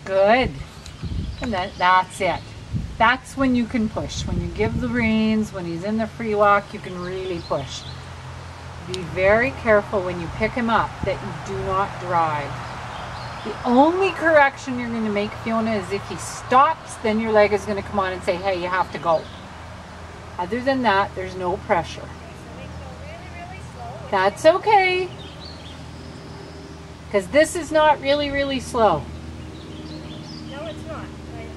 Good. And that's it. That's when you can push. When you give the reins, when he's in the free walk, you can really push. Be very careful when you pick him up that you do not drive. The only correction you're going to make, Fiona, is if he stops, then your leg is going to come on and say, hey, you have to go. Other than that, there's no pressure. Okay, so we go really, really slow. That's okay. Because this is not really, really slow. No, it's not.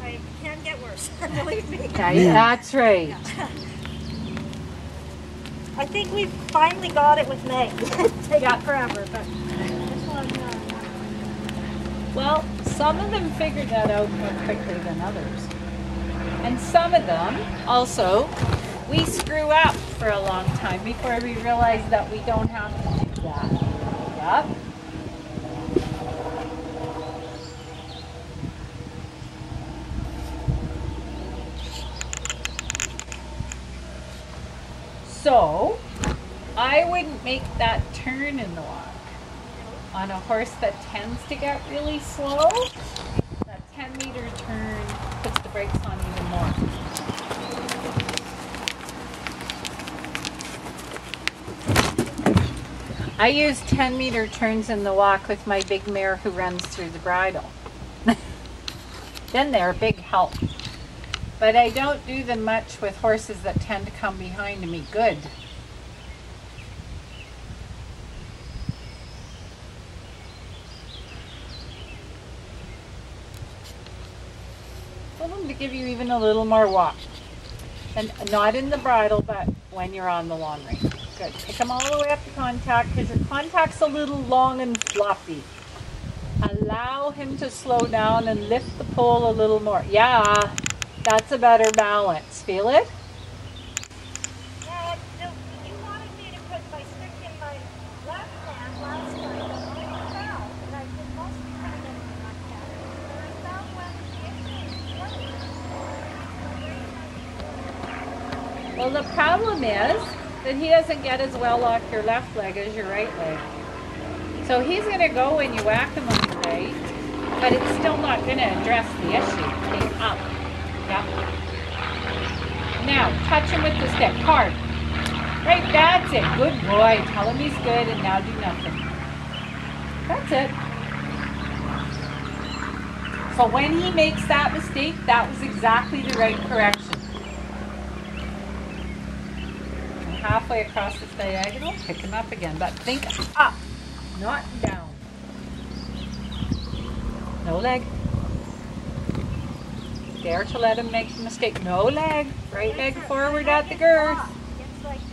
I can get worse. Believe me. Okay, that's right. Yeah. I think we've finally got it with Meg. It's taken forever, but this one, Well, some of them figured that out more quickly than others. And some of them also, we screw up for a long time before we realize that we don't have to do that. Yep. So, I wouldn't make that turn in the walk. On a horse that tends to get really slow, that 10-meter turn puts the brakes on even more. I use 10-meter turns in the walk with my big mare who runs through the bridle. Then they're a big help. But I don't do them much with horses that tend to come behind me. Good. I want them to give you even a little more walk. And not in the bridle, but when you're on the long rein. Good. Pick them all the way up to contact because your contact's a little long and floppy. Allow him to slow down and lift the pole a little more. Yeah, that's a better balance. Feel it? yeah, you wanted me to put my stick in my left hand last time, but I fell, and I did mostly trying to get it in my hand. And I found when Well, the problem is that he doesn't get as well off your left leg as your right leg. So he's going to go when you whack him on the right, but it's still not going to address the issue. Take up. Yep. Now, touch him with the stick. Hard. Right, that's it. Good boy. Tell him he's good and now do nothing. That's it. So when he makes that mistake, that was exactly the right correction. And halfway across this diagonal, pick him up again. But think up, not down. No leg. Dare to let him make the mistake. No leg. Right leg forward at the girth.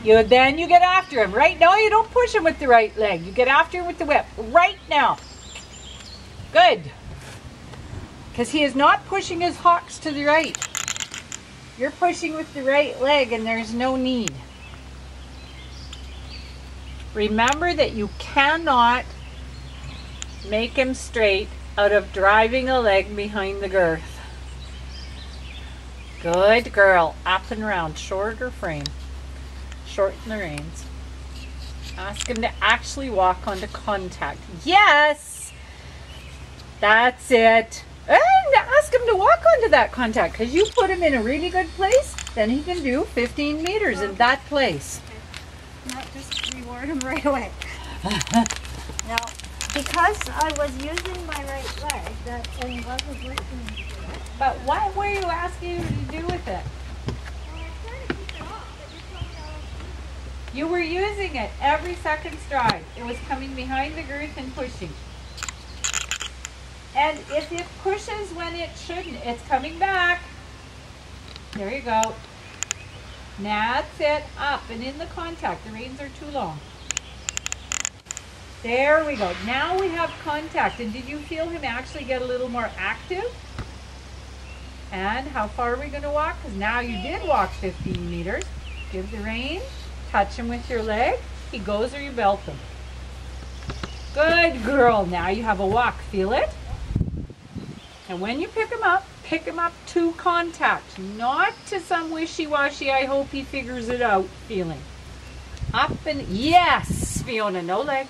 Then you get after him. Right now you don't push him with the right leg. You get after him with the whip. Right now. Good. Because he is not pushing his hocks to the right. You're pushing with the right leg and there's no need. Remember that you cannot make him straight out of driving a leg behind the girth. Good girl. Up and round. Shorter frame. Shorten the reins. Ask him to actually walk onto contact. Yes! That's it. And ask him to walk onto that contact because you put him in a really good place, then he can do 15 meters in that place. Not just reward him right away. Now, because I was using my right leg, that and wasn't listening to it. But what were you asking him to do with it? Well, I tried to keep it off, but you told me I was You were using it every second stride. It was coming behind the girth and pushing. And if it pushes when it shouldn't, it's coming back. There you go. That's it. Up and in the contact. The reins are too long. There we go. Now we have contact. And did you feel him actually get a little more active? And how far are we going to walk? Because now you did walk 15 meters. Give the rein. Touch him with your leg. He goes or you belt him. Good girl. Now you have a walk. Feel it? And when you pick him up to contact, not to some wishy-washy, I hope he figures it out feeling. Up and, yes, Fiona, no leg.